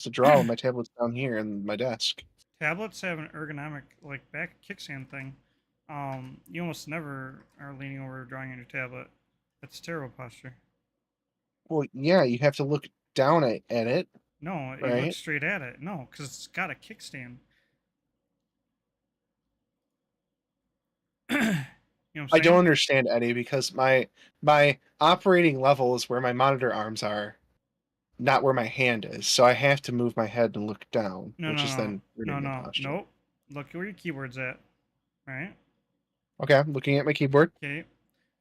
to draw when my tablet's down here in my desk. Tablets have an ergonomic, like, back kickstand thing. You almost never are leaning over drawing on your tablet. That's terrible posture. Well, yeah, you have to look down at it, No, you look right? straight at it. No, because it's got a kickstand. You know what I'm I don't saying? understand, Eddie, because my operating level is where my monitor arms are, not where my hand is. So I have to move my head and look down, No, which no, is no, then no, ruining my no, posture. nope. Look where your keyboard's at. Right? Okay, I'm looking at my keyboard. Okay.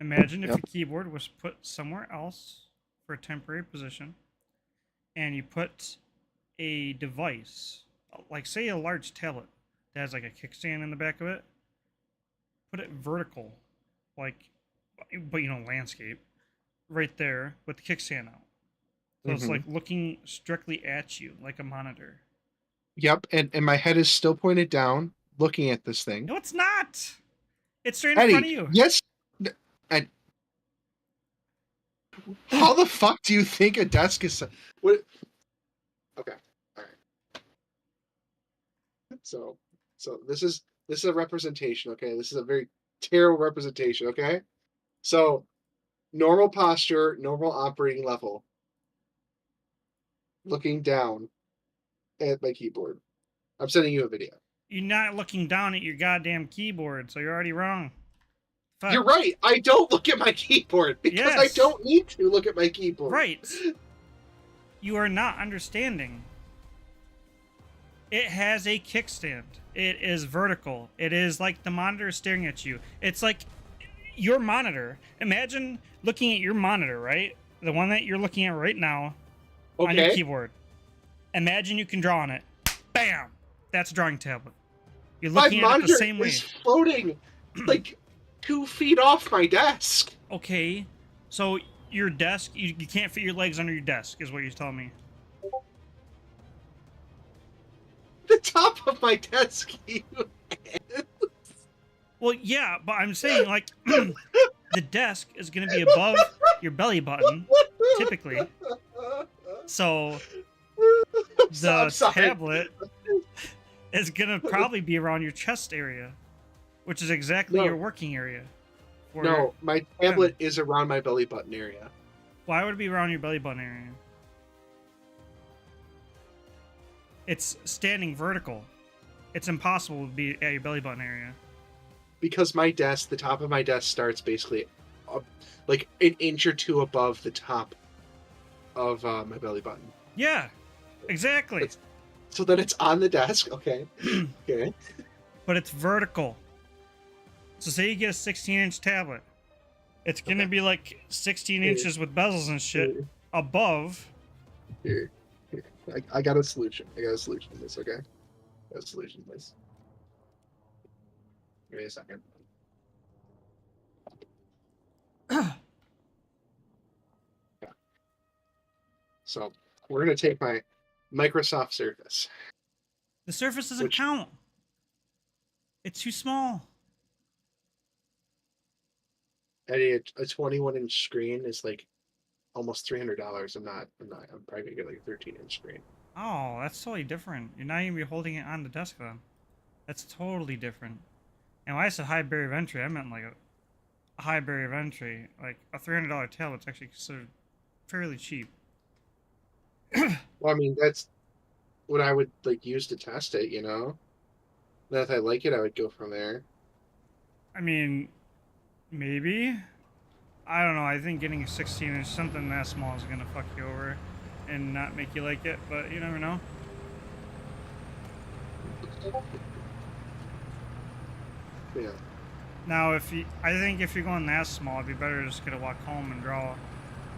Imagine if Yep. your keyboard was put somewhere else for a temporary position, and you put a device, like say a large tablet that has like a kickstand in the back of it, put it vertical, like, but landscape, right there with the kickstand out. So it's Hmm. like looking strictly at you, like a monitor. Yep, and my head is still pointed down, looking at this thing. No, it's not. It's right in front Eddie, of you. yes. And how the fuck do you think a desk is? What? Okay, all right. So this is a representation. Okay, this is a very terrible representation. Okay, so normal posture, normal operating level, looking down at my keyboard. I'm sending you a video. You're not looking down at your goddamn keyboard, so you're already wrong. Fuck. You're right. I don't look at my keyboard because I Yes. don't need to look at my keyboard. Right. You are not understanding. It has a kickstand. It is vertical. It is like the monitor staring at you. It's like your monitor. Imagine looking at your monitor, right? The one that you're looking at right now on your Okay. keyboard. Imagine you can draw on it. Bam! That's a drawing tablet. You're My looking at it the monitor same is way. floating like 2 feet off my desk. Okay, so your desk, you can't fit your legs under your desk, is what you're telling me. The top of my desk. Well, yeah, but I'm saying, like, the desk is going to be above your belly button, typically. So I'm the sorry. tablet is going to probably be around your chest area, which is exactly your No, working area. no, my Pen. tablet is around my belly button area. Why would it be around your belly button area? It's standing vertical. It's impossible to be at your belly button area. Because my desk, the top of my desk starts basically like an inch or two above the top of my belly button. Yeah, exactly. So then it's on the desk. Okay. Okay. But it's vertical. So say you get a 16-inch tablet. It's going to be like 16 inches with bezels and shit above. Here. I got a solution. I got a solution to this, okay? I got a solution to this. Give me a second. So we're gonna take my Microsoft Surface. The Surface doesn't count. It's too small. Eddie, a 21-inch screen is like almost $300. I'm probably gonna get like a 13-inch screen. Oh, that's totally different. You're not even be holding it on the desk then. That's totally different. And when I said high barrier of entry, I meant like a high barrier of entry. Like a $300 tablet's actually considered fairly cheap. Well, I mean, that's what I would like use to test it, you know? Then if I like it, I would go from there. I mean, maybe. I don't know. I think getting a 16-inch something that small is gonna fuck you over and not make you like it. But you never know. Yeah. Now, I think if you're going that small, it'd be better to just get a walk home and draw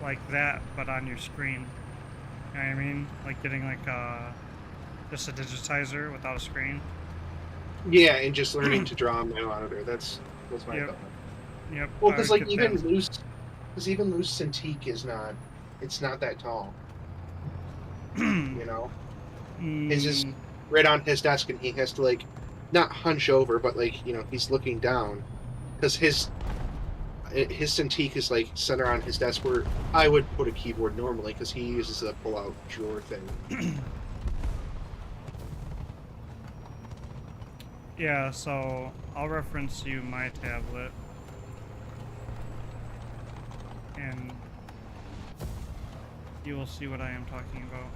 like that, but on your screen. You know what I mean? Like getting like just a digitizer without a screen. Yeah, and just learning to draw on my monitor. That's my Yep. thought. Yep. Well, I because would like get that. even loose Cintiq is not, it's not that tall. You know, it's just right on his desk, and he has to like not hunch over, but like he's looking down because his Cintiq is like center on his desk where I would put a keyboard normally because he uses a pull-out drawer thing. Yeah, so I'll reference you my tablet, and you will see what I am talking about.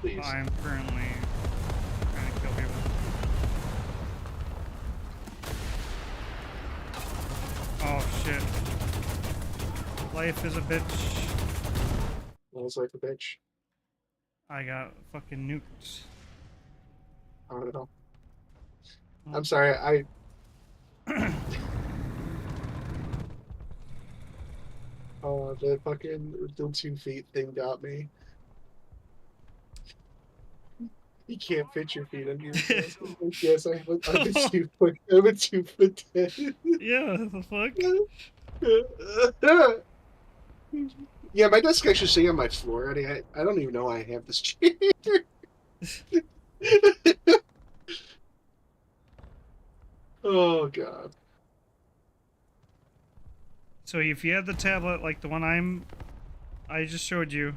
Please. I am currently trying to kill people. Oh shit. Life is a bitch. Looks like a bitch. I got fucking nuked. I don't know. I'm Oh. sorry. The fucking the 2 feet thing got me. You can't fit your feet under your desk. I'm like, yes, I'm a 2 foot. I'm a 2 foot 10. Yeah, the fuck? Yeah, my desk actually sitting on my floor already. I don't even know why I have this chair. Oh god. So if you had the tablet like the one I just showed you,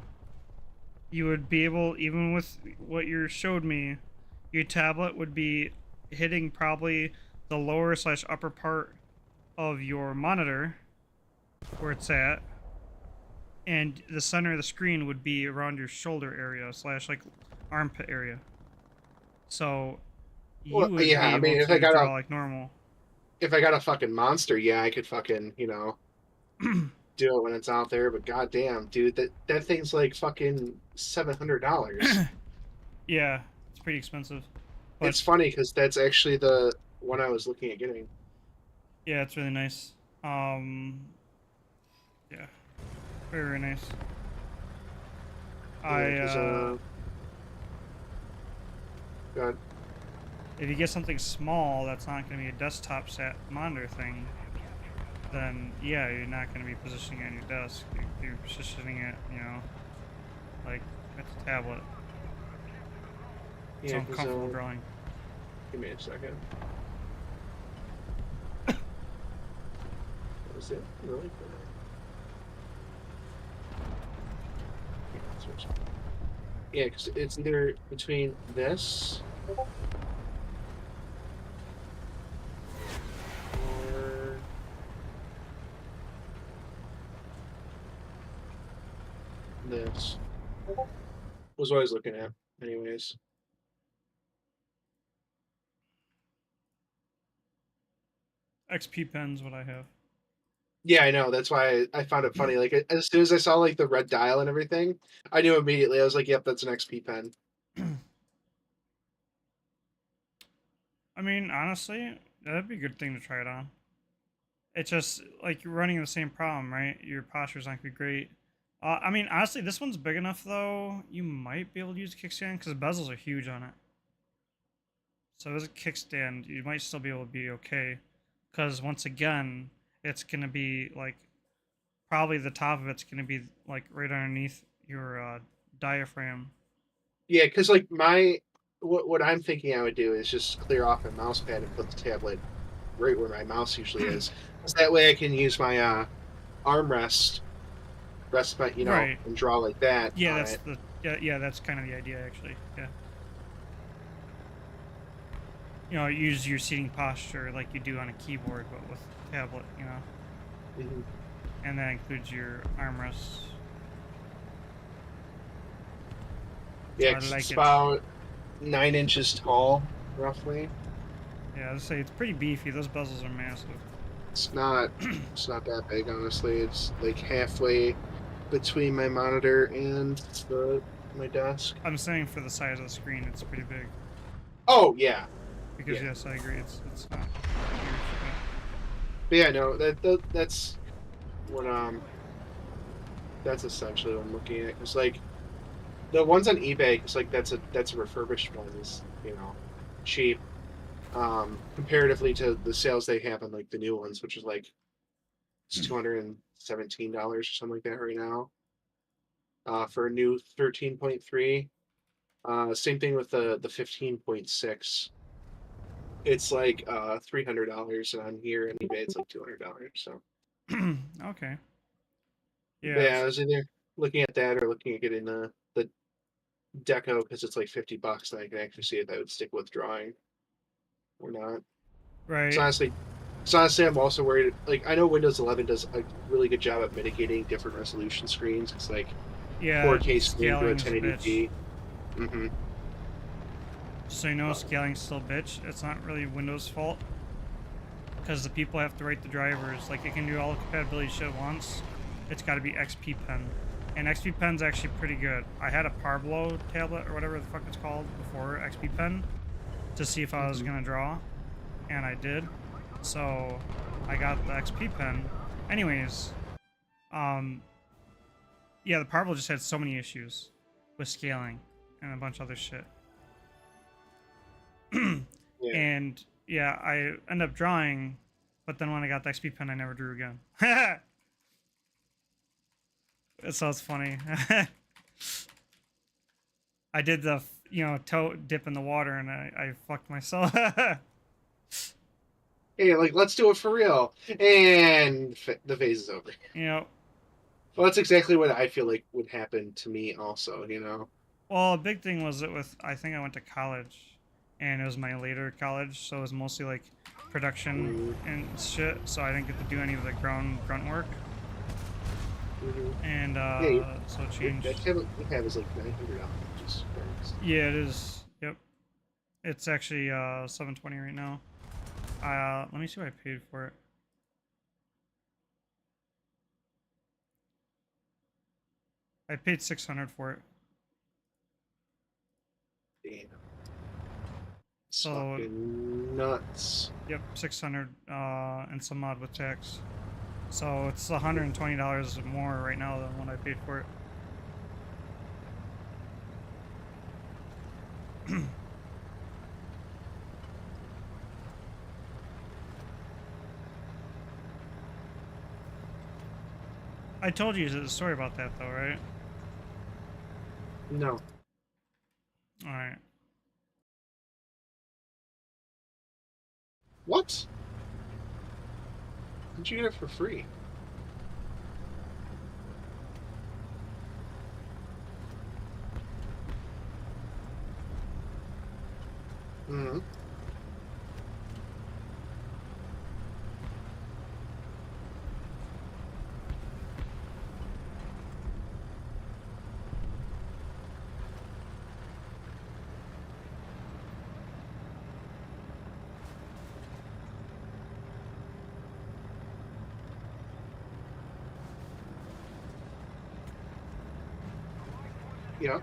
you would be able, even with what you showed me, your tablet would be hitting probably the lower slash upper part of your monitor where it's at, and the center of the screen would be around your shoulder area slash like armpit area. So Well, you would yeah. be I able mean, to draw like normal. if I got a fucking monster, yeah, I could fucking do it when it's out there. But goddamn, dude, that thing's like fucking $700. Yeah, it's pretty expensive, but It's funny because that's actually the one I was looking at getting. yeah, it's really nice. Um, yeah, very, very nice. Yeah, I because God, if you get something small that's not going to be a desktop set monitor thing, then yeah, you're not going to be positioning it on your desk. You're positioning it, like it's a tablet. So yeah, I'm because comfortable drawing. give me a second. What was it? Really? Yeah, yeah, because it's either between this or this. Was what I was looking at, anyways. XP pen's what I have. Yeah, I know. That's why I found it funny. Like as soon as I saw like the red dial and everything, I knew immediately. I was like, "Yep, that's an XP pen." I mean, honestly, that'd be a good thing to try it on. It's just like you're running the same problem, right? Your posture's not gonna be great. I mean, honestly, this one's big enough though. You might be able to use a kickstand because the bezels are huge on it. So as a kickstand, you might still be able to be okay. Because once again, it's gonna be like probably the top of it's gonna be like right underneath your diaphragm. Yeah, because like what I'm thinking I would do is just clear off my mouse pad and put the tablet right where my mouse usually is. 'Cause that way I can use my armrest, rest my Right. and draw like that Yeah, on that's it. the that's kind of the idea actually. Yeah. Use your seating posture like you do on a keyboard, but with a tablet. Mhm. And that includes your armrests. So Yeah, I 'cause like it's it. about 9 inches tall, roughly. Yeah, let's say it's pretty beefy. Those bezels are massive. It's not it's not that big, honestly. It's like halfway between my monitor and my desk. I'm saying for the size of the screen, it's pretty big. Oh yeah, Because yeah. yes, I agree. It's not huge. But yeah, no, that's what that's essentially what I'm looking at. Because like the ones on eBay, because like that's a refurbished one is cheap comparatively to the sales they have on like the new ones, which is like it's $217 or something like that right now for a new 13.3. Same thing with the 15.6. It's like $300, and on here on eBay it's like $200. So Okay. but Yeah. yeah, I was either looking at that or looking at getting the deco because it's like $50 and I can actually see if I would stick with drawing. or not. Right. So honestly, I'm also worried. Like, I know Windows 11 does a really good job at mitigating different resolution screens. It's like Yeah, 4K screen to a scaling is a bitch. 1080p. Mm-hmm. So you know scaling's still bitch. It's not really Windows' fault. Because the people have to write the drivers. Like, it can do all the compatibility shit once. It's got to be XP Pen. And XP Pen's actually pretty good. I had a Parblo tablet, or whatever the fuck it's called, before XP Pen, to see if I was Mm-hmm. going to draw. And I did. So, I got the XP Pen. Anyways, yeah, the Parblo just had so many issues with scaling and a bunch of other shit. Yeah. And yeah, I ended up drawing, but then when I got the XP Pen, I never drew again. It sounds funny. I did the, toe dip in the water and I fucked myself. Hey, like, let's do it for real. And the phase is over. you know, Well, that's exactly what I feel like would happen to me also, well, a big thing was it with, I think I went to college and it was my later college, so it was mostly like production Mm-hmm. and shit, so I didn't get to do any of the grunt work. Mm-hmm. And Yeah, so it that changed. tablet we have is like $900, which is very expensive. Yeah, it is. Yep. It's actually 720 right now. Let me see what I paid for it. I paid 600 for it. Damn. It's So, fucking nuts. yep, 600 and some odd with tax. So it's $120 more right now than what I paid for it. I told you the story about that though, right? No. All right. What? How'd you get it for free? Mm-hmm. Yeah.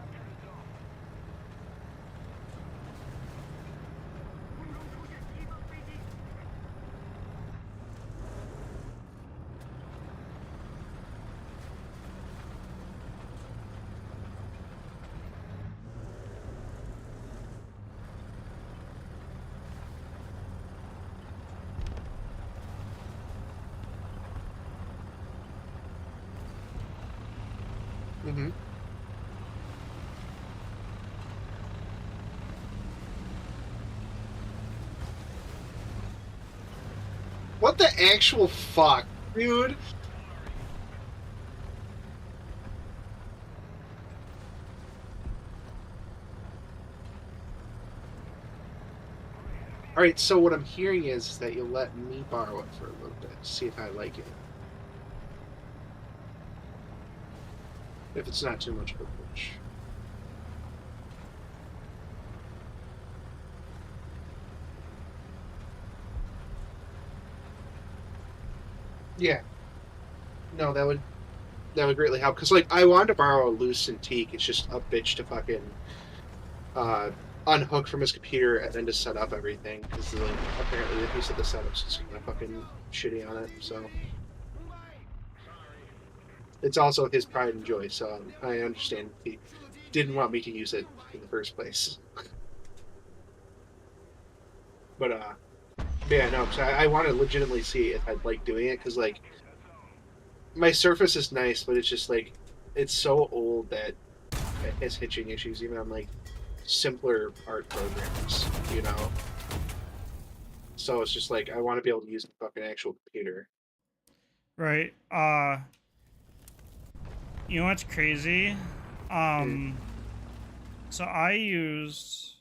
Mm-hmm. What the actual fuck, dude? Alright, so what I'm hearing is that you'll let me borrow it for a little bit, see if I like it. If it's not too much of a push. Yeah. No, that would greatly help. Because, like, I wanted to borrow a loose Cintiq. It's just a bitch to fucking uh, unhook from his computer and then to set up everything. Because, like, apparently he said the setup's just kind of fucking shitty on it. So it's also his pride and joy. So I understand he didn't want me to use it in the first place. But yeah, no. Because I want to legitimately see if I'd like doing it. Because, like, my Surface is nice, but it's just like it's so old that it has hitching issues even on like simpler art programs. So it's just like I want to be able to use a fucking actual computer. Right. You know what's crazy? Mm. So I used,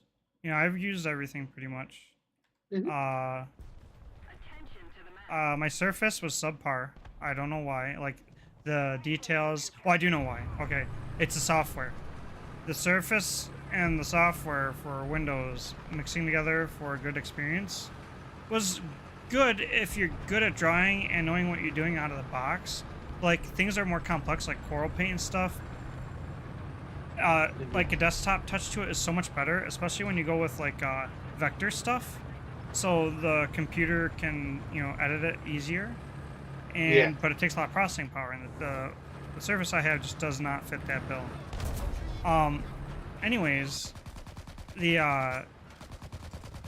I've used everything pretty much. Uh, my Surface was subpar. I don't know why. Like, the details... Well, I do know why. Okay, it's the software. The Surface and the software for Windows mixing together for a good experience was good if you're good at drawing and knowing what you're doing out of the box. Like, things are more complex, like Coral Paint and stuff. Like, a desktop touch to it is so much better, especially when you go with, like, vector stuff. So the computer can, edit it easier. But it takes a lot of processing power, and the Surface I have just does not fit that bill. Anyways, the,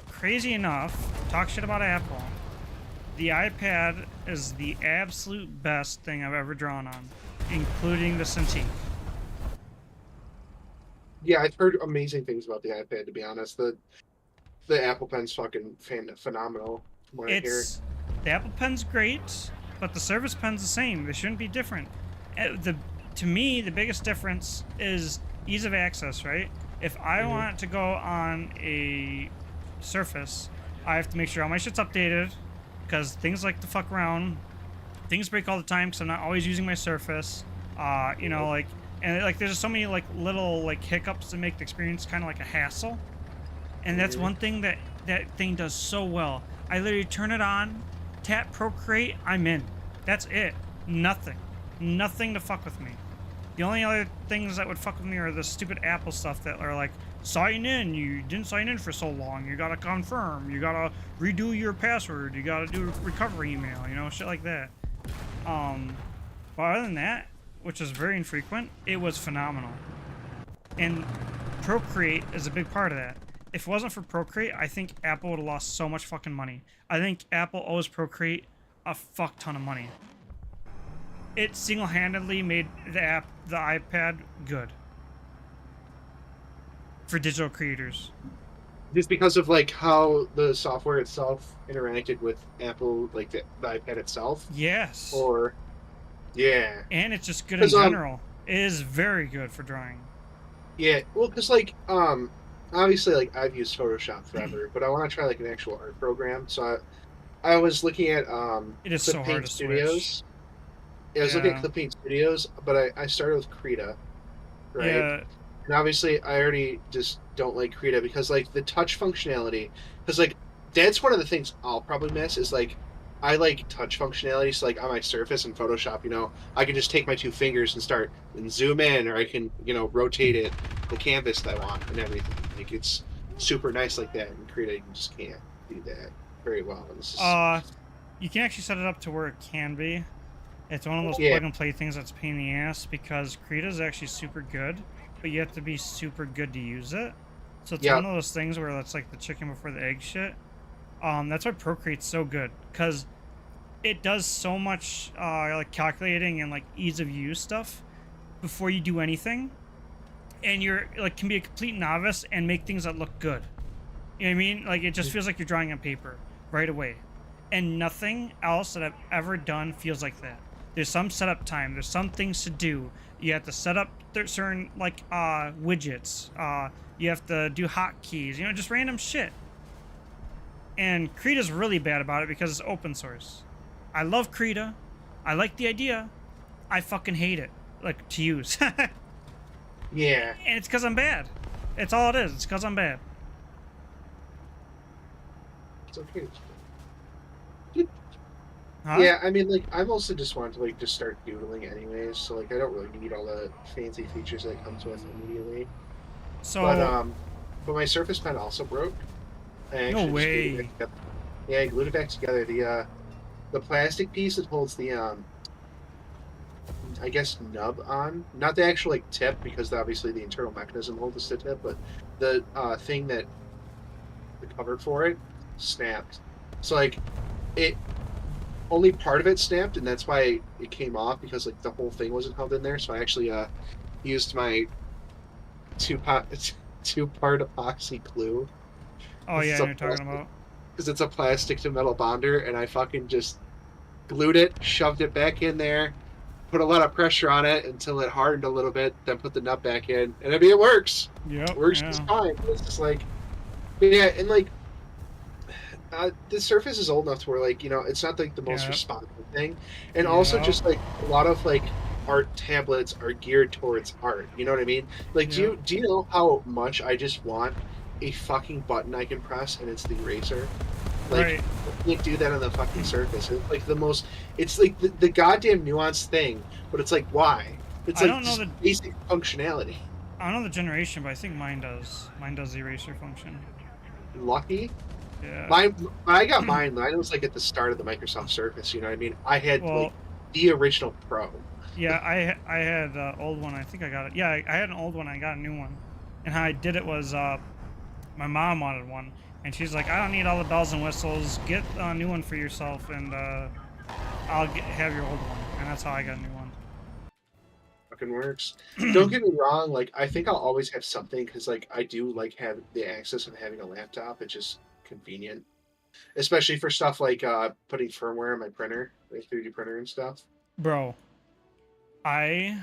crazy enough, talk shit about Apple, the iPad is the absolute best thing I've ever drawn on, including the Cintiq. Yeah, I've heard amazing things about the iPad, to be honest. The Apple Pen's fucking phenomenal, from what I hear. The Apple Pen's great, but the Surface Pen's the same. They shouldn't be different. To me, the biggest difference is ease of access, right? If I want to go on a Surface, I have to make sure all my shit's updated, because things like to fuck around. Things break all the time because I'm not always using my Surface. Like, and like there's so many like little like hiccups that make the experience kind of like a hassle. And that's one thing that thing does so well. I literally turn it on, tap Procreate, I'm in. That's it. Nothing to fuck with me. The only other things that would fuck with me are the stupid Apple stuff that are like, sign in, you didn't sign in for so long, you gotta confirm, you gotta redo your password, you gotta do a recovery email, shit like that. But other than that, which is very infrequent, it was phenomenal. And Procreate is a big part of that. If it wasn't for Procreate, I think Apple would have lost so much fucking money. I think Apple owes Procreate a fuck ton of money. It single-handedly made the iPad good for digital creators. Just because of like how the software itself interacted with Apple, like the iPad itself. Yes. Yeah. And it's just good in general. It is very good for drawing. Yeah, well, because like obviously like I've used Photoshop forever, but I want to try like an actual art program. So I was looking at it is so hard to Studios. Yeah, I was looking at Clip Paint Studios, but I started with Krita, right? Yeah. And obviously I already just don't like Krita because like the touch functionality, because like that's one of the things I'll probably miss is like I like touch functionality. So like on my Surface in Photoshop, I can just take my two fingers and start and zoom in, or I can rotate it the canvas that I want and everything. Like it's super nice like that. In Krita you just can't do that very well. You can actually set it up to where it can be. It's one of those plug and play things that's a pain in the ass because Krita is actually super good, but you have to be super good to use it. So it's one of those things where that's like the chicken before the egg shit. That's why Procreate's so good because it does so much like calculating and like ease of use stuff before you do anything, and you're like can be a complete novice and make things that look good. You know what I mean? Like it just feels like you're drawing on paper right away, and nothing else that I've ever done feels like that. There's some setup time. There's some things to do. You have to set up certain like widgets. You have to do hotkeys. Just random shit. And Krita's really bad about it because it's open source. I love Krita. I like the idea. I fucking hate it, like to use. Yeah. And it's because I'm bad. It's all it is. It's because I'm bad. It's okay. Huh? Yeah, I mean, like, I mostly just want to, like, just start doodling anyways, so, like, I don't really need all the fancy features that it comes with immediately. So... But my Surface Pen also broke. No way. I glued it back together. The plastic piece that holds the, I guess, nub on, not the actual, like, tip, because obviously the internal mechanism holds the tip, but the, thing that, the cover for it, snapped. So, like, only part of it snapped, and that's why it came off, because like the whole thing wasn't held in there. So I actually used my two-part epoxy glue. Oh yeah, you're talking about, because it's a plastic to metal bonder, and I fucking just glued it, shoved it back in there, put a lot of pressure on it until it hardened a little bit, then put the nut back in, and it works. Yep, it works just fine. It's just like, but yeah, and like The Surface is old enough to where, like, it's not like the most Yeah. responsive thing, and also Yeah. just like a lot of like art tablets are geared towards art. You know what I mean? Like, do Yeah. you know how much I just want a fucking button I can press and it's the eraser? Like, Right. I can't do that on the fucking Surface. It's like the most. It's like the goddamn nuanced thing, but it's like why? It's I like don't know just the basic functionality. I don't know the generation, but I think mine does. Mine does the eraser function. Lucky. Yeah. Mine I got mine was, like, at the start of the Microsoft Surface, you know what I mean? I had, Well, like, the original Pro. yeah, I had an old one. I think I got it. Yeah, I had an old one. I got a new one, and how I did it was my mom wanted one, and she's like, I don't need all the bells and whistles. Get a new one for yourself, and have your old one, and that's how I got a new Fucking works. Don't one. get me wrong, like, I think I'll always have something because, like, I do like have the access of having a laptop. It's just convenient, especially for stuff like, putting firmware in my printer, my 3D printer and stuff. Bro, I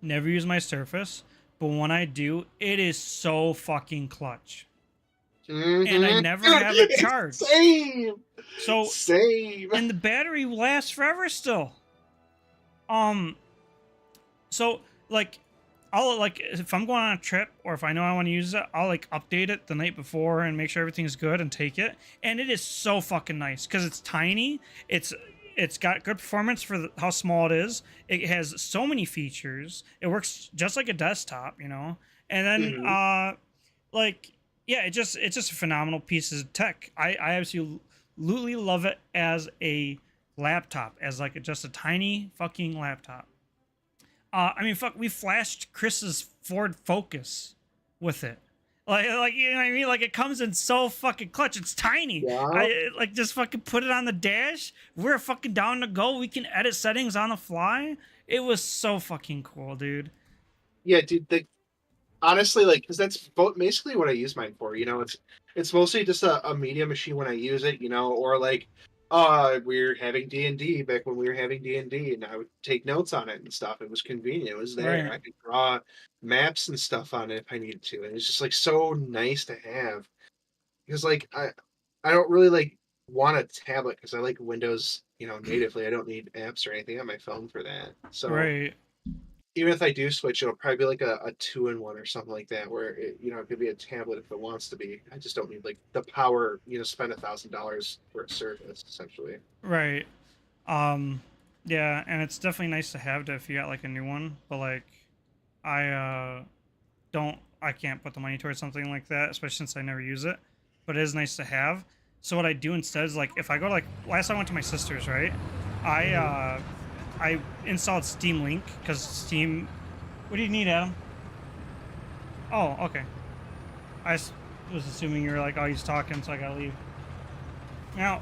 never use my Surface, but when I do, it is so fucking clutch. And I Mhm. never have it charged. Same! So, Same! and the battery lasts forever still. Um, so like I'll like if I'm going on a trip or if I know I want to use it, I'll like update it the night before and make sure everything's good and take it. And it is so fucking nice because it's tiny. It's got good performance for how small it is. It has so many features. It works just like a desktop, you know. And then Mhm. like yeah, it's just a phenomenal piece of tech. I absolutely love it as a laptop, as like just a tiny fucking laptop. I mean, fuck, we flashed Chris's Ford Focus with it. You know what I mean? Like, it comes in so fucking clutch. It's tiny. Yeah. I like just fucking put it on the dash. We're fucking down to go. We can edit settings on the fly. It was so fucking cool, dude. Yeah, dude, honestly, like, because that's basically what I use mine for. It's mostly just a media machine when I use it, or like, we're having D&D back when we were having D&D, and I would take notes on it and stuff. It was convenient. It was there. Right. I could draw maps and stuff on it if I needed to, and it's just like so nice to have. Because like I don't really like want a tablet because I like Windows, natively. I don't need apps or anything on my phone for that. So Right. even if I do switch, it'll probably be like a two-in-one or something like that, where it could be a tablet if it wants to be. I just don't need like the power, spend $1,000 for a Surface, essentially. Right. Um, yeah, and it's definitely nice to have if you got like a new one, but like I I can't put the money towards something like that, especially since I never use it. But it is nice to have. So what I do instead is like if I go to like last I went to my sister's, right? I Hmm. I installed Steam Link because Steam. What do you need, Adam? Oh, okay. Was assuming you were like, oh, he's talking, so I gotta leave. Now,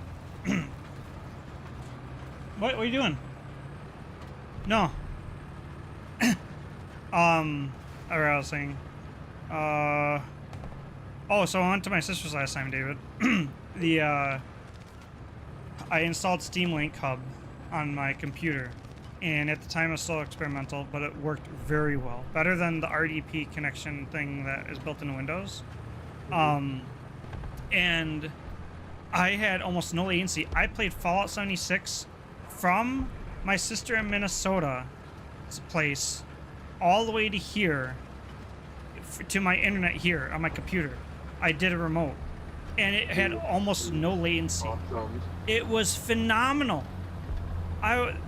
what are you doing? No. Or I was saying, uh, oh, so I went to my sister's last time, David. the I installed Steam Link Hub on my computer, and at the time it was still experimental, but it worked very well, better than the RDP connection thing that is built into Windows. Hmm. Um, and I had almost no latency. I played Fallout 76 from my sister in Minnesota's place all the way to here to my internet here on my computer. I did a remote, and it had Dude, almost no latency. awesome. It was phenomenal.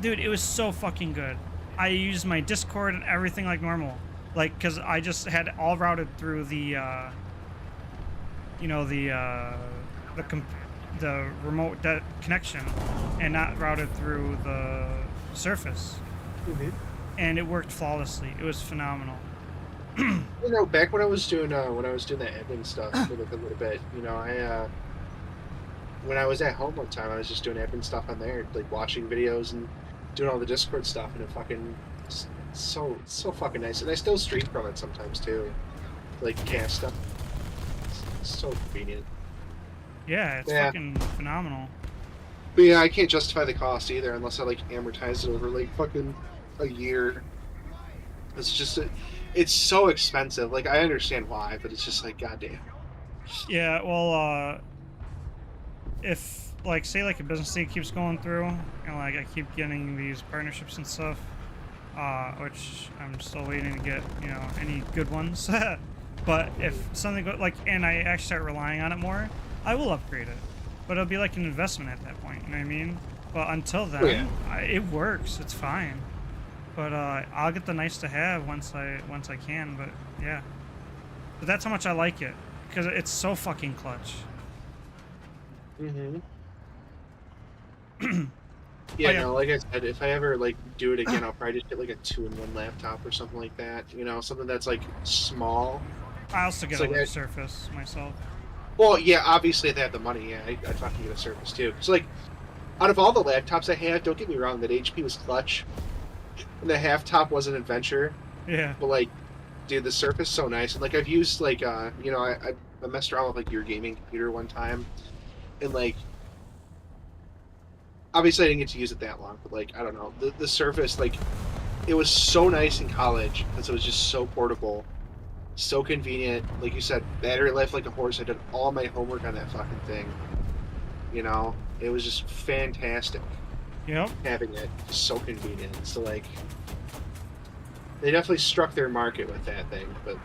Dude, it was so fucking good. I used my Discord and everything like normal, like because I just had it all routed through the, you know, the comp- the remote connection, and not routed through the Surface, Hmm. and it worked flawlessly. It was phenomenal. Back when I was doing that admin stuff for like a little bit, when I was at home one time, I was just doing admin stuff on there, like watching videos and doing all the Discord stuff, and it fucking so fucking nice. And I still stream from it sometimes too, like cast stuff. It's so convenient. Yeah, it's Yeah, fucking phenomenal. but yeah, I can't justify the cost either unless I like amortize it over like fucking a year. It's just it's so expensive. Like I understand why, but it's just like goddamn. Yeah, well, if like say like a business thing keeps going through and like I keep getting these partnerships and stuff, which I'm still waiting to get, you know, any good ones. But if something like, and I actually start relying on it more, I will upgrade it. But it'll be like an investment at that point. You know what I mean? But until Oh, yeah. then, it works. It's fine. But I'll get the nice to have once I can. But yeah, but that's how much I like it because it's so fucking clutch. Mm-hmm. Oh Yeah, yeah, no, like I said, if I ever like do it again, I'll probably just get like a 2-in-1 laptop or something like that. You know, something that's like small. I also It's get a like, lip surface myself. well, yeah, obviously if they have the money, yeah, I'd fucking get a Surface too. So like, out of all the laptops I have, don't get me wrong, that HP was clutch, and the half top was an adventure. Yeah. But like, dude, the Surface is so nice, and like I've used like, you know, I messed around with like your gaming computer one time, and like, obviously I didn't get to use it that long, but like, I don't know, the Surface, like, it was so nice in college because it was just so portable, so convenient. Like you said, battery life like a horse. I did all my homework on that fucking thing. You know, it was just fantastic Yep. having it. Just so convenient. So like, they definitely struck their market with that thing. But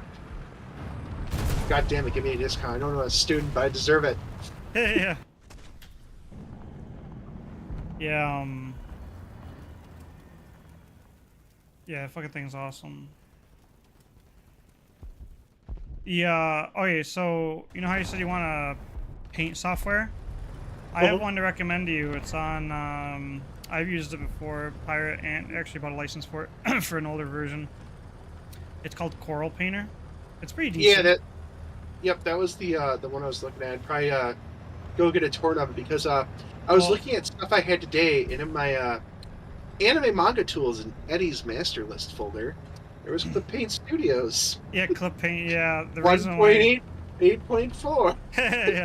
god damn it, give me a discount. I don't know, a student, but I deserve it. Yeah. Yeah. Yeah. Fucking thing's awesome. Yeah. Okay. So you know how you said you want to paint software? I have one to recommend to you. It's on. I've used it before, Pirate, and actually bought a license for it for an older version. It's called Coral Painter. It's pretty Yeah, decent. yep, that was the one I was looking at. I'd probably go get a torrent of it because I was Well, looking at stuff I had today, and in my anime manga tools in Eddie's master list folder, there was Clip Paint Studios yeah, Clip Paint. Yeah, the reason why. 1.8, 8.4. Yeah.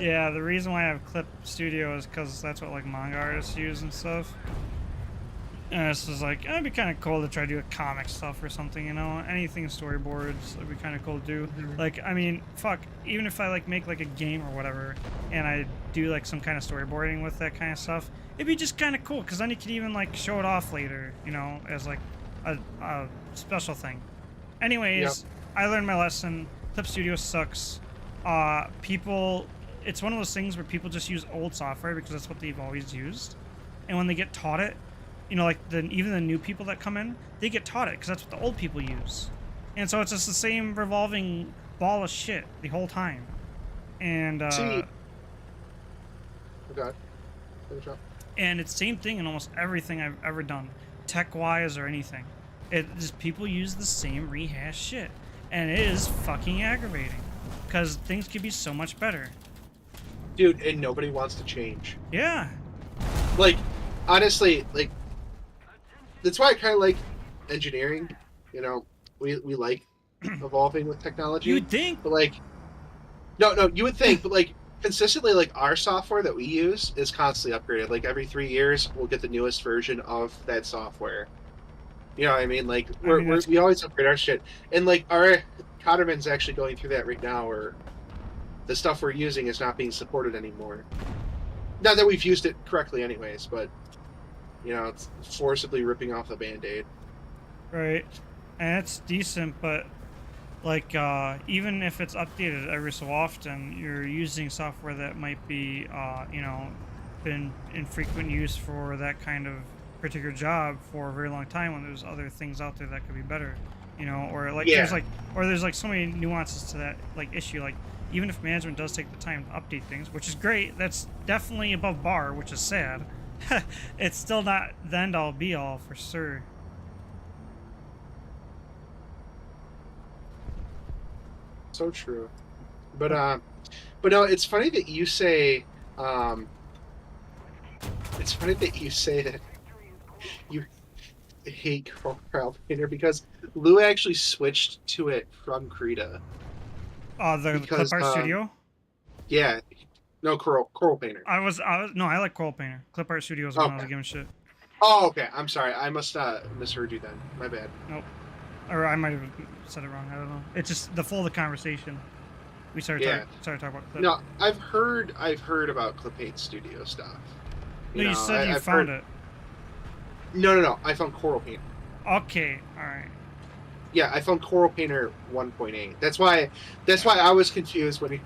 Yeah, the reason why I have Clip Studio is because that's what like manga artists use and stuff. And this is like, it'd be kind of cool to try to do a comic stuff or something, you know? Anything storyboards, it'd be kind of cool to do. Like, I mean, fuck, even if I like make like a game or whatever, and I do like some kind of storyboarding with that kind of stuff, it'd be just kind of cool, because then you could even like show it off later, you know, as like a special thing. Anyways, Yep. I learned my lesson. Clip Studio sucks. People, it's one of those things where people just use old software because that's what they've always used. And when they get taught it, you know, like even the new people that come in, they get taught it because that's what the old people use. And so it's just the same revolving ball of shit the whole time. And See, okay, finish up. and it's the same thing in almost everything I've ever done, tech-wise or anything. It just people use the same rehash shit, and it is fucking aggravating because things could be so much better. Dude, and nobody wants to change. Yeah. Like, honestly, like, that's why I kind of like engineering. You know, we like evolving with technology, You'd think. but like, no, you would think, but like, consistently, like, our software that we use is constantly upgraded. Like, every 3 years, we'll get the newest version of that software. You know what I mean? Like, I mean, that's we always upgrade our shit. And, like, our Cotterman's actually going through that right now, where the stuff we're using is not being supported anymore. Not that we've used it correctly anyways, but, you know, it's forcibly ripping off the Band-Aid. right, and it's decent, but like even if it's updated every so often, you're using software that might be you know, been in frequent use for that kind of particular job for a very long time when there's other things out there that could be better, you know, or like Yeah. there's like so many nuances to that like issue. Like even if management does take the time to update things, which is great, that's definitely above bar, which is sad. It's still not the end all be all for sure. So true. But no, it's funny that you say um it's funny that you say that you hate Coral Painter because Lou actually switched to it from Krita The Clip because Art Studio. yeah, no, Coral Painter. I was no, I like Coral Painter. Clip Art Studio is the one I was Okay. giving shit. Oh, okay. I'm sorry. I must misheard you then. My bad. Nope. Or I might have said it wrong. I don't know. It's just the flow of the conversation. We started Yeah. talking about Clip. No, I've heard about Clip 8 Studio stuff. No, you said you I've found heard. it. No. I found Coral Painter. Okay, all right. Yeah, I found Coral Painter 1.8. That's why I was confused when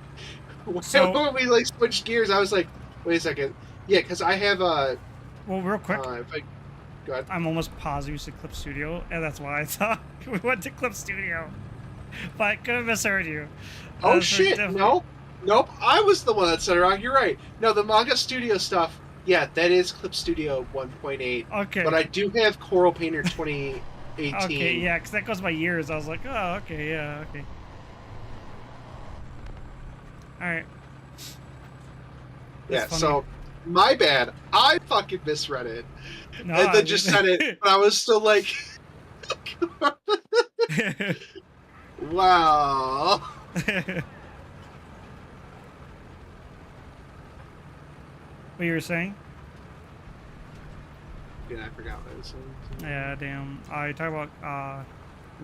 So, when we like switched gears. I was like, wait a second. Yeah, because I have well, real quick, if I go ahead. I'm almost positive you said Clip Studio, and that's why I thought we went to Clip Studio. But I could have misheard you. Oh So shit! definitely. No, nope. I was the one that said it wrong. You're right. No, the Manga Studio stuff. Yeah, that is Clip Studio 1.8. But Okay. I do have Coral Painter Okay, 2018. yeah, because that goes by years. I was like, oh, okay, yeah, okay. All right. That's Yeah. funny. So my bad. I fucking misread it, No, and I then just said it. But I was still like, did. wow. What you were saying? Yeah, I forgot what I was saying. Yeah, damn. You talk about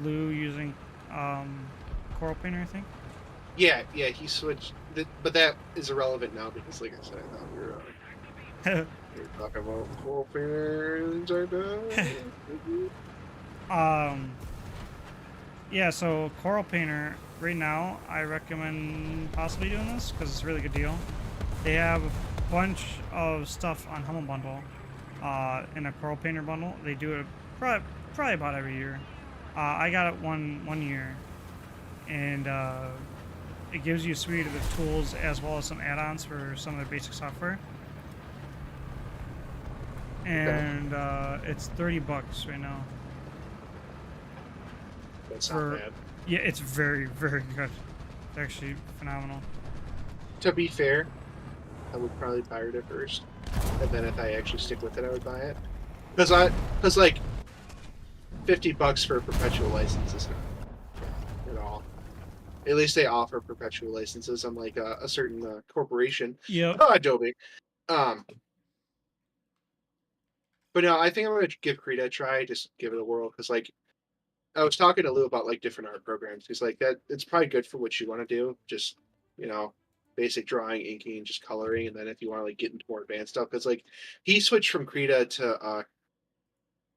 Lou using Coral Painter, I think. Yeah, he switched, but that is irrelevant now because, like I said, I thought we were talking about Coral Painter Yeah. So Coral Painter right now, I recommend possibly doing this because it's a really good deal. They have a bunch of stuff on Humble Bundle, in a Coral Painter bundle. They do it probably about every year. I got it one year, and it gives you a suite of tools as well as some add-ons for some of the basic software. And it's $30 right now. That's not bad. Yeah, it's very very good. It's actually phenomenal. To be fair, I would probably pirate it first, and then if I actually stick with it, I would buy it. Because like $50 for a perpetual license is not at all. At least they offer perpetual licenses, unlike a certain corporation, Yep. Adobe. Um, but no, I think I'm gonna give Krita a try. Just give it a whirl, because like I was talking to Lou about like different art programs. He's like that. It's probably good for what you want to do. Just you know, basic drawing, inking, and just coloring. And then if you want to like get into more advanced stuff, because like he switched from Krita to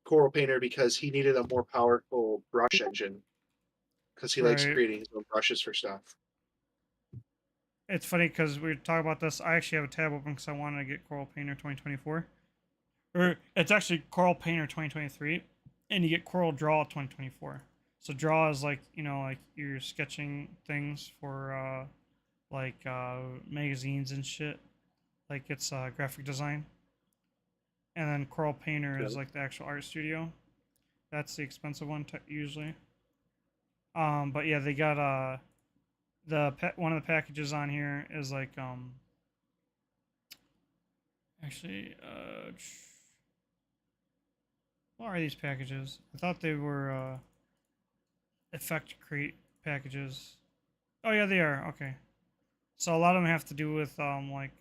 Coral Painter because he needed a more powerful brush engine because he likes Right. creating his own brushes for stuff. It's funny because we were talking about this. I actually have a tab open because I wanted to get Coral Painter 2024. Or it's actually Coral Painter 2023, and you get Coral Draw 2024. So Draw is like, like you're sketching things for like magazines and shit. Like it's graphic design. And then Coral Painter is like the actual art studio. That's the expensive one usually. But yeah, they got one of the packages on here is like actually what are these packages? I thought they were effect create packages. Oh yeah, they are. Okay. So a lot of them have to do with like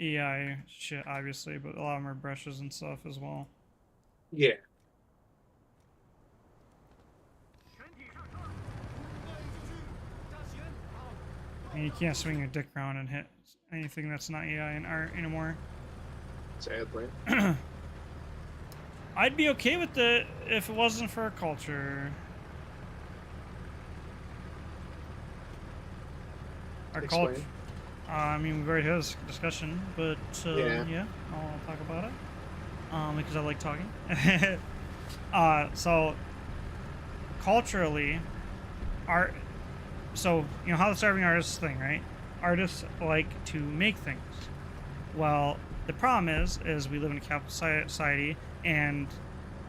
AI shit, obviously, but a lot of them are brushes and stuff as well. Yeah. And you can't swing your dick around and hit anything that's not AI in art anymore. Sadly. I'd be okay with it if it wasn't for our culture. Our culture. I mean, we've already had this discussion, but yeah, I'll talk about it because I like talking. So culturally, art. So you know how the starving artist thing, right? Artists like to make things. Well, the problem is we live in a capitalist society, and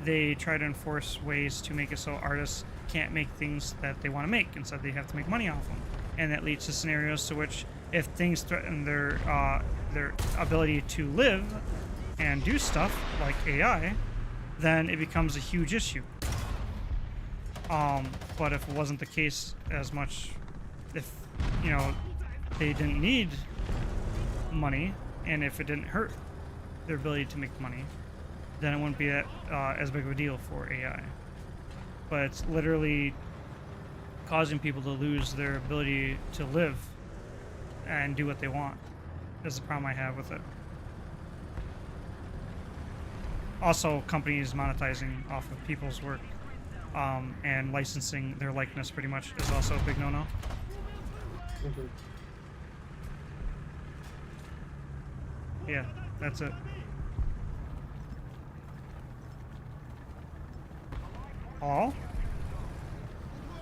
they try to enforce ways to make it so artists can't make things that they want to make. Instead, they have to make money off them, and that leads to scenarios to which, if things threaten their ability to live and do stuff like AI, then it becomes a huge issue. But if it wasn't the case as much, if they didn't need money, and if it didn't hurt their ability to make money, then it wouldn't be that as big of a deal for AI. But it's literally causing people to lose their ability to live and do what they want. Is the problem I have with it. Also, companies monetizing off of people's work and licensing their likeness pretty much is also a big no-no. Mm-hmm. Yeah, that's it. Hello?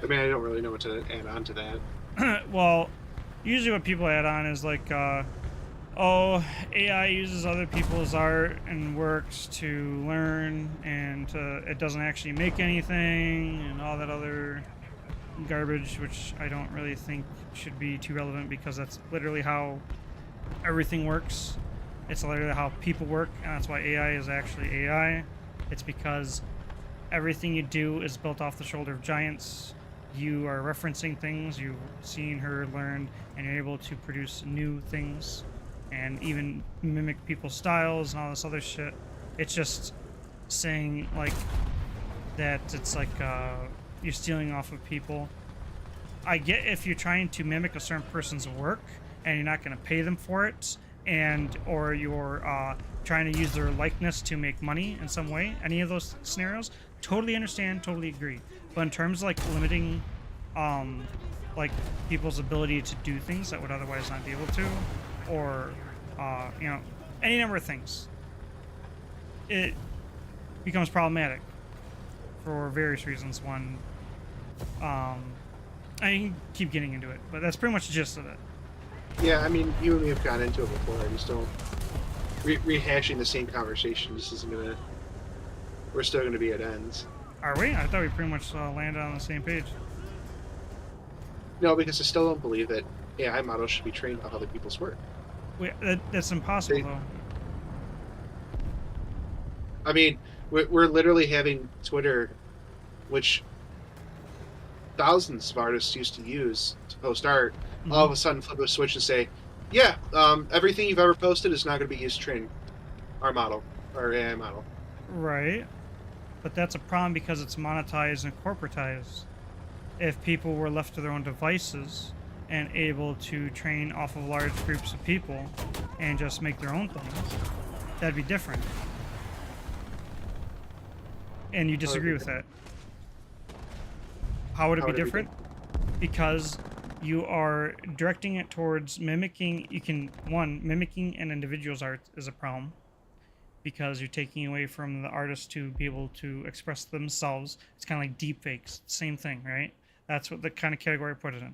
I mean, I don't really know what to add on to that. Well, usually what people add on is like, oh, AI uses other people's art and works to learn, and it doesn't actually make anything, and all that other garbage, which I don't really think should be too relevant, because that's literally how everything works. It's literally how people work, and that's why AI is actually AI. It's because everything you do is built off the shoulder of giants. You are referencing things, you've seen, heard, learned, and you're able to produce new things and even mimic people's styles and all this other shit. It's just saying like that it's like you're stealing off of people. I get if you're trying to mimic a certain person's work and you're not going to pay them for it, and or you're trying to use their likeness to make money in some way. Any of those scenarios, totally understand, totally agree. But in terms of like limiting like people's ability to do things that would otherwise not be able to, or you know, any number of things, it becomes problematic for various reasons. One, I can keep getting into it, but that's pretty much the gist of it. Yeah, I mean, you and me have gone into it before. I just don't rehashing the same conversation. This isn't gonna. We're still gonna be at ends. Are we? I thought we pretty much landed on the same page. No, because I still don't believe that AI models should be trained on other people's work. Wait, that's impossible, though. I mean, we're literally having Twitter, which thousands of artists used to use to post art, all of a sudden flip a switch and say, yeah, everything you've ever posted is not going to be used to train our model, our AI model. Right. But that's a problem because it's monetized and corporatized. If people were left to their own devices and able to train off of large groups of people and just make their own things, that'd be different. And you disagree with that. How would it be different? Because you are directing it towards mimicking. Mimicking an individual's art is a problem, because you're taking away from the artist to be able to express themselves. It's kind of like deepfakes, same thing, right? That's what the kind of category I put it in.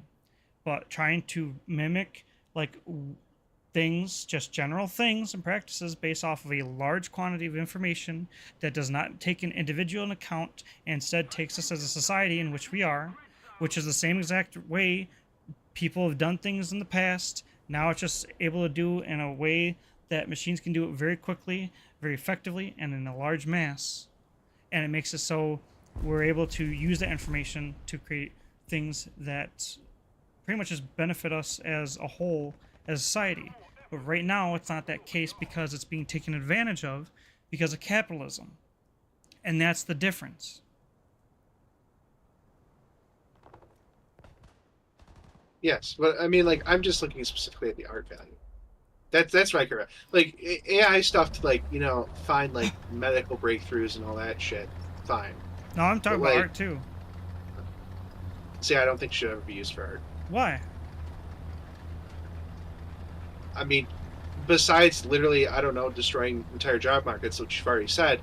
But trying to mimic like things, just general things and practices based off of a large quantity of information that does not take an individual into account, and instead takes us as a society in which we are, which is the same exact way people have done things in the past. Now it's just able to do in a way that machines can do it very quickly, very effectively, and in a large mass. And it makes it so we're able to use that information to create things that pretty much just benefit us as a whole, as a society. But right now, it's not that case because it's being taken advantage of because of capitalism. And that's the difference. Yes, but I mean, like, I'm just looking specifically at the art value. That's what I care about. Like, AI stuff to, like, you know, find, like, medical breakthroughs and all that shit, fine. No, I'm talking But, about like, art too. See, I don't think it should ever be used for art. Why? I mean, besides literally, I don't know, destroying entire job markets, which you've already said,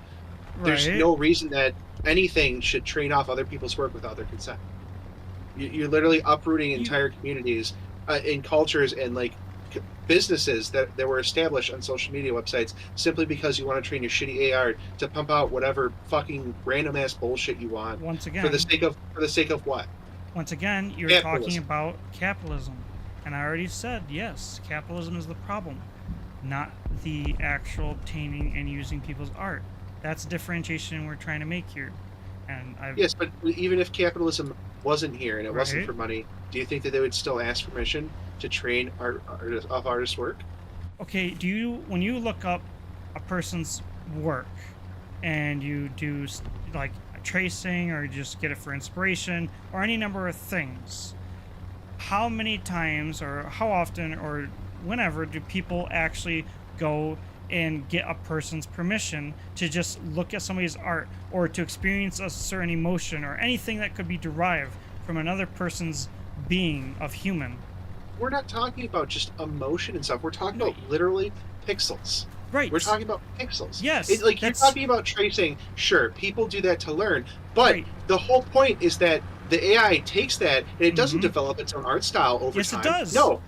there's Right. no reason that anything should train off other people's work without their consent. You're literally uprooting entire communities and cultures and, like, businesses that were established on social media websites simply because you want to train your shitty AI to pump out whatever fucking random ass bullshit you want. Once again, for the sake of what? Once again, you're talking about capitalism. And I already said, yes, capitalism is the problem, not the actual obtaining and using people's art. That's the differentiation we're trying to make here. And Yes, but even if capitalism wasn't here and it wasn't Right. for money, do you think that they would still ask permission to train artists' work? Okay, when you look up a person's work and you do like tracing or just get it for inspiration or any number of things, how many times or how often or whenever do people actually go and get a person's permission to just look at somebody's art or to experience a certain emotion or anything that could be derived from another person's being of human? We're not talking about just emotion and stuff. We're talking No, about literally pixels. right. We're talking about pixels. Yes, Like you're that's talking about tracing. Sure, people do that to learn, but right. the whole point is that the AI takes that and it doesn't Mm-hmm. develop its own art style over Yes, it time. does. No,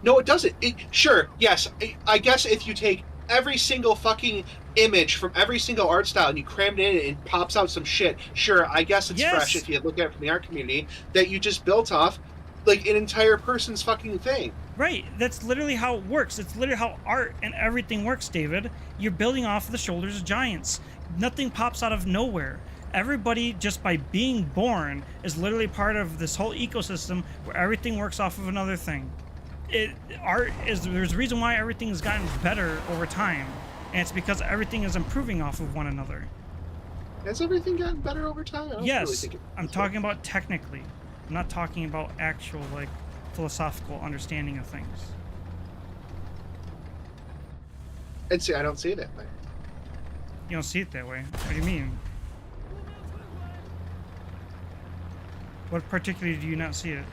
no, it doesn't. Sure, yes. I guess if you take every single fucking image from every single art style and you cram it in and it pops out some shit, sure, I guess it's fresh Yes, if you look at it from the art community that you just built off like an entire person's fucking thing. right. That's literally how it works. It's literally how art and everything works, David. You're building off the shoulders of giants. Nothing pops out of nowhere. Everybody, just by being born, is literally part of this whole ecosystem where everything works off of another thing. It art is there's a reason why everything has gotten better over time, and it's because everything is improving off of one another. Has everything gotten better over time? I don't really Yes, think it I'm has. talking about technically. I'm not talking about actual like philosophical understanding of things. And see, I don't see it that way. You don't see it that way. What do you mean? What particularly do you not see it?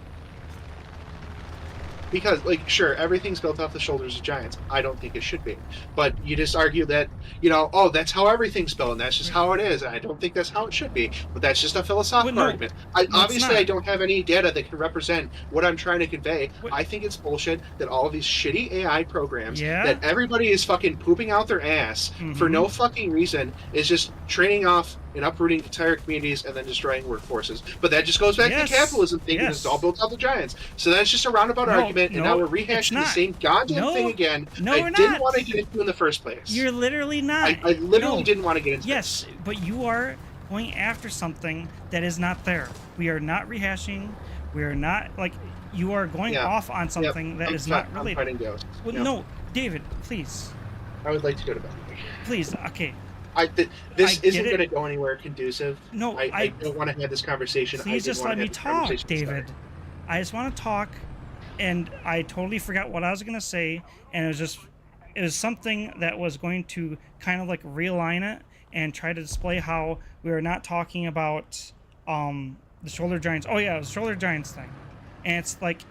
Because, like, sure, everything's built off the shoulders of giants. I don't think it should be. But you just argue that, oh, that's how everything's built, and that's just Wait, how it is. And I don't think that's how it should be. But that's just a what? philosophical No, argument. no, it's Obviously, I not. don't have any data that can represent what I'm trying to convey. What? I think it's bullshit that all of these shitty AI programs Yeah. that everybody is fucking pooping out their ass for no fucking reason is just training off and uprooting entire communities and then destroying workforces. But that just goes back to the capitalism thing, and it's all built off the giants. So that's just a roundabout argument, and now we're rehashing the same goddamn thing again. No, I we're didn't not. want to get into in the first place. You're literally not. I literally No. didn't want to get into Yes, this. but you are going after something that is not there. We are not rehashing. We are not like you are going Yeah. off on something that is not I'm related. fighting ghosts. Well, Yeah. no, David, please, I would like to go to bed. please. Okay, This I isn't get it. going to go anywhere conducive. No, I don't want to have this conversation. please just let me talk, David. I just want to talk, and I totally forgot what I was gonna say, and it was something that was going to kind of like realign it and try to display how we are not talking about the shoulder giants. Oh yeah, the shoulder giants thing, and it's like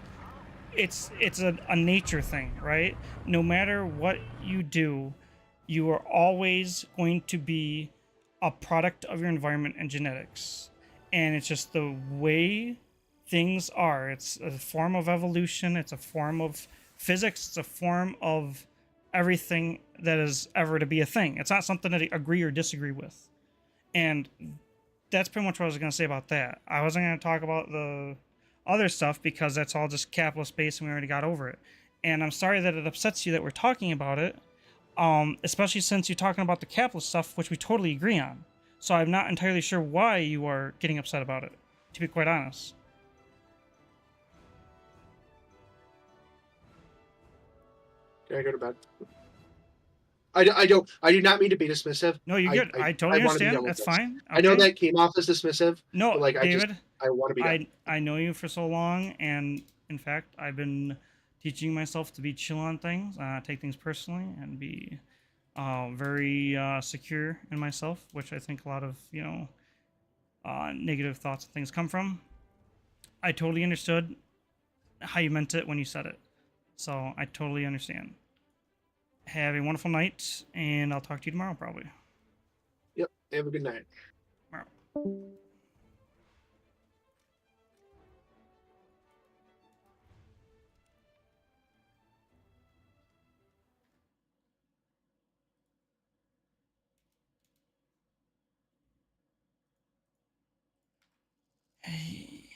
it's a nature thing, right? No matter what you do, you are always going to be a product of your environment and genetics. And it's just the way things are. It's a form of evolution, it's a form of physics, it's a form of everything that is ever to be a thing. It's not something to agree or disagree with. And that's pretty much what I was going to say about that. I wasn't going to talk about the other stuff because that's all just capitalist based and we already got over it. And I'm sorry that it upsets you that we're talking about it, especially since you're talking about the capitalist stuff, which we totally agree on. So I'm not entirely sure why you are getting upset about it, to be quite honest. Can I go to bed? I do not mean to be dismissive. No, you're good. I totally want to be understand. done with That's this. fine. I know Okay. that came off as dismissive. No, but like David, I want to be done. I know you for so long, and in fact, I've been teaching myself to be chill on things, take things personally, and be very secure in myself, which I think a lot of negative thoughts and things come from. I totally understood how you meant it when you said it, so I totally understand. Have a wonderful night, and I'll talk to you tomorrow, probably. Yep. Have a good night. Tomorrow. Hey.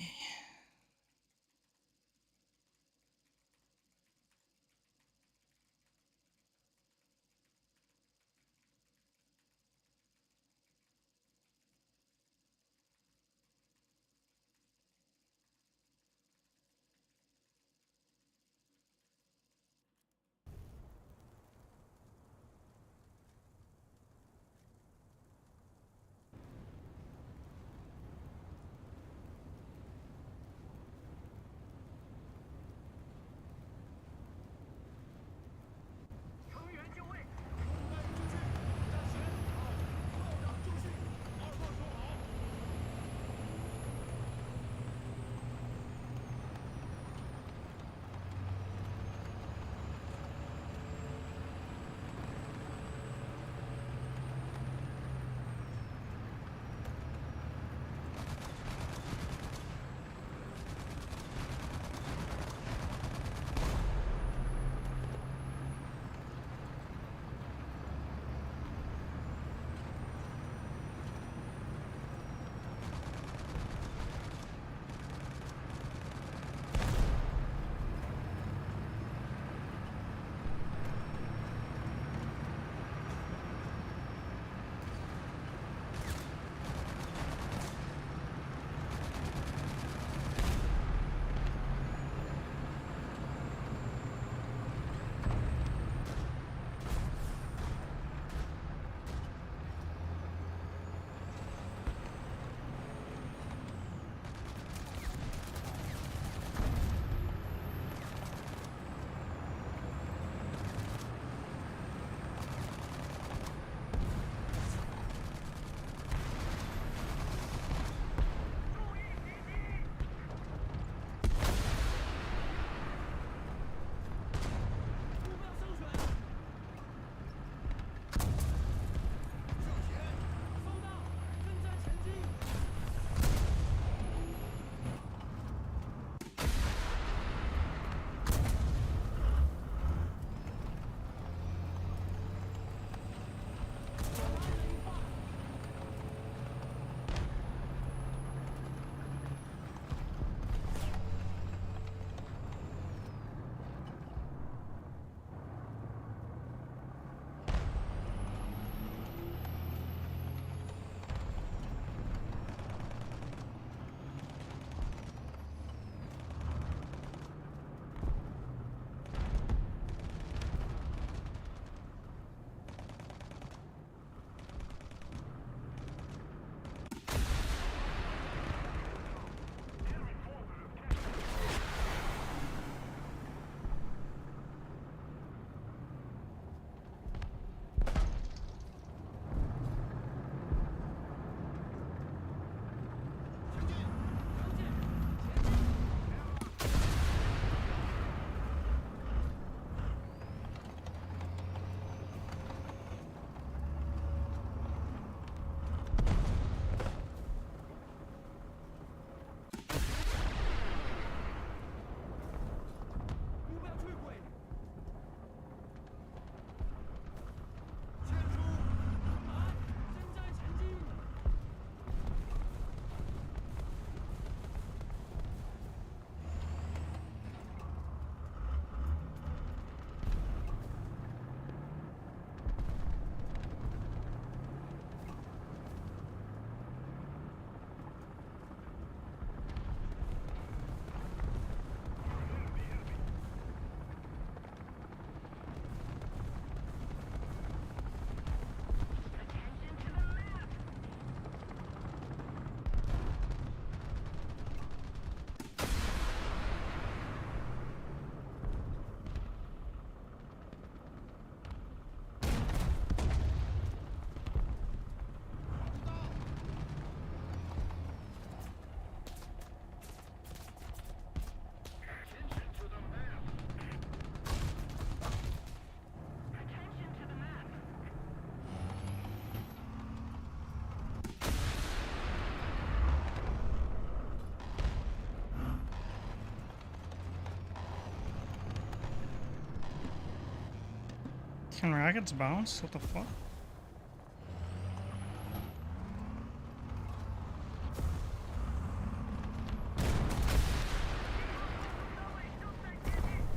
Can rockets bounce? What the fuck?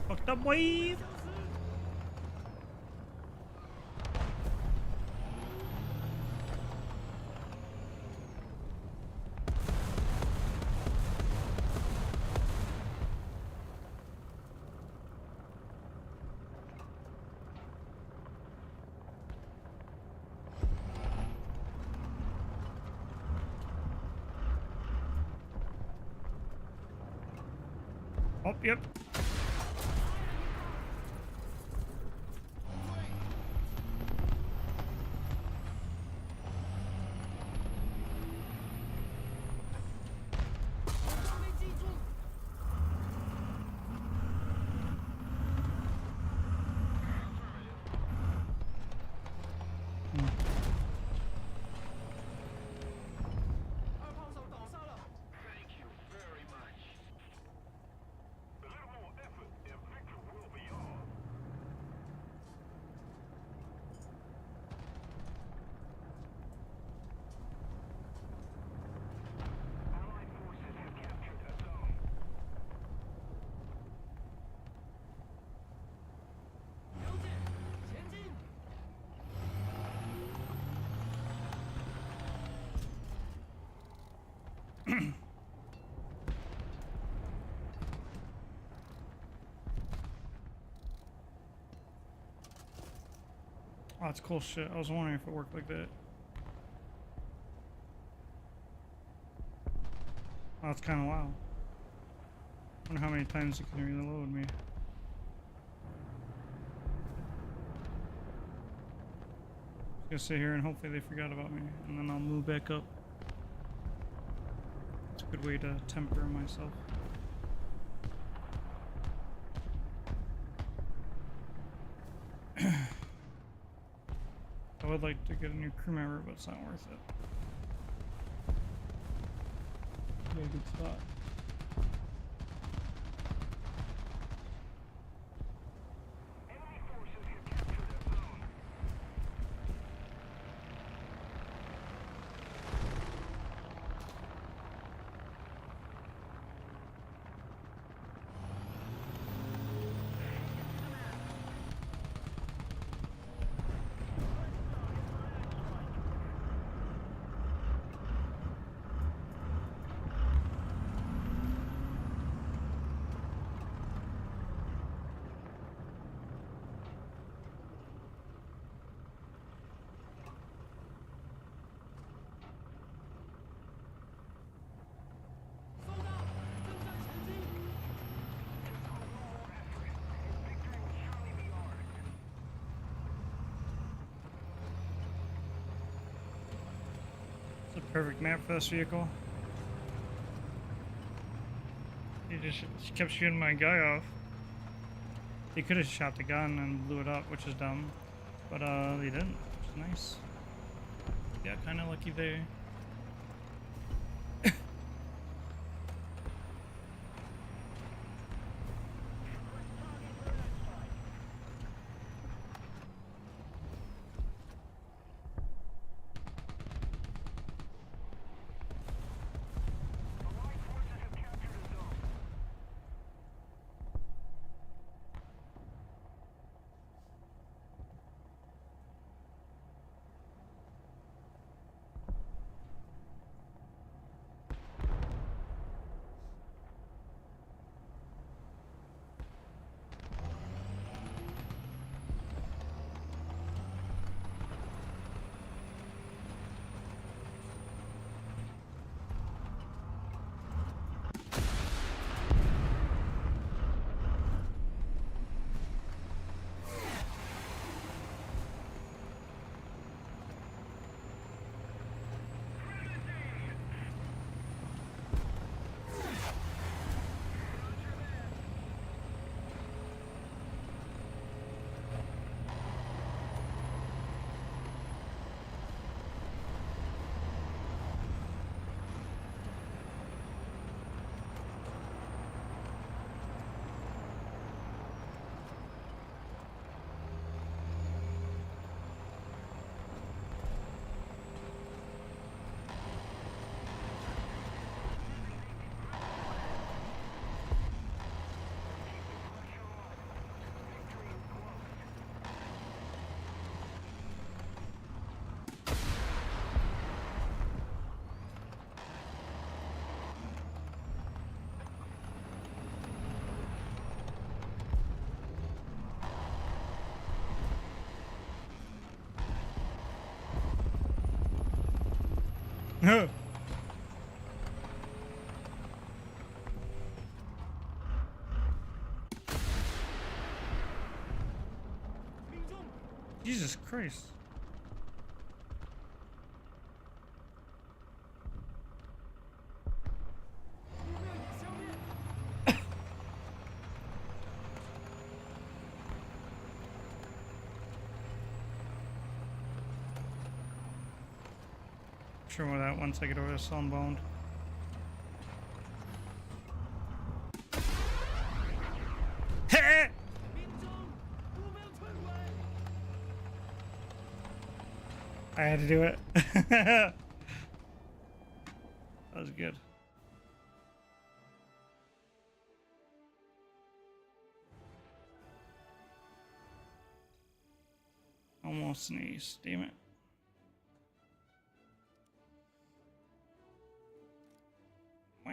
Fucked up wave. Oh, yep. Oh, that's cool shit. I was wondering if it worked like that. Oh, that's kind of wow. Wonder how many times it can reload me. Just gonna sit here and hopefully they forgot about me, and then I'll move back up. It's a good way to temper myself. I would like to get a new crew member, but it's not worth it. Yeah, good spot. It's a perfect map for this vehicle. He just kept shooting my guy off. He could have shot the gun and blew it up, which is dumb. But they didn't, which is nice. Yeah, kinda lucky there. Jesus Christ. Sure with that once I get over this Sunbound. I had to do it. That was good. Almost sneezed, damn it. Wah.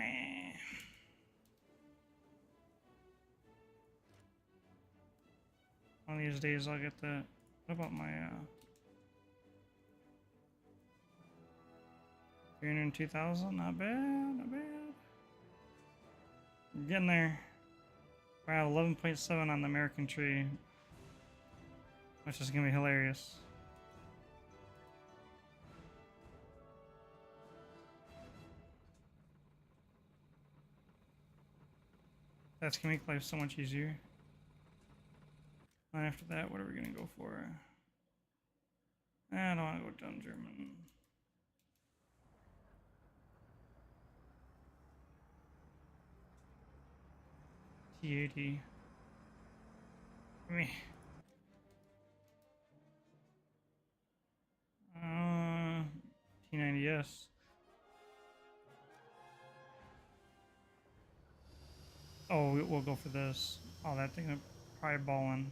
One of these days I'll get that. What about my 302,000? Not bad, not bad. We're getting there. Wow, 11.7 on the American tree. Which is gonna be hilarious. That's gonna make life so much easier. And after that, what are we gonna go for? I don't wanna go down German. T80. Meh. T90S. Oh, we'll go for this. Oh, that thing probably ballin'.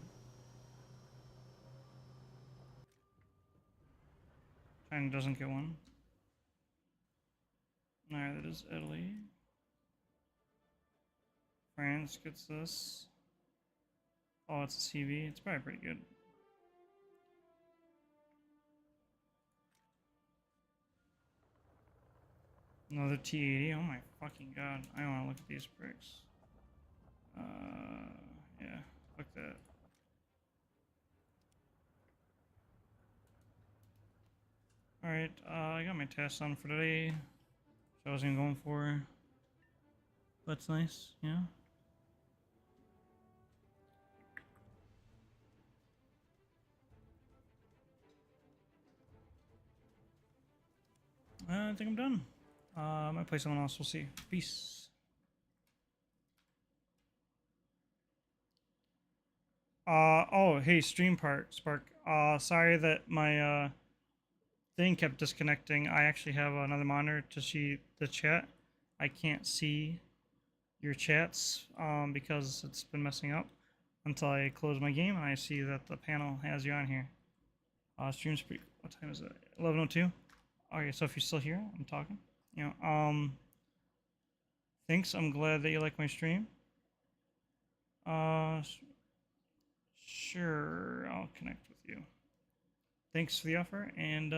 China doesn't get one. Alright, that is Italy. France gets this. Oh, it's a CV. It's probably pretty good. Another T80. Oh my fucking god. I want to look at these bricks. Yeah. Fuck that. Alright, I got my tasks done for today. Which I wasn't even going for. That's nice, yeah. I think I'm done. I might play someone else. We'll see. Peace. Oh, hey, Spark. Sorry that my thing kept disconnecting. I actually have another monitor to see the chat. I can't see your chats because it's been messing up until I close my game and I see that the panel has you on here. Stream's pretty. What time is it? 11:02. Okay, so if you're still here, I'm talking. You know, thanks. I'm glad that you like my stream. Sure, I'll connect with you. Thanks for the offer, and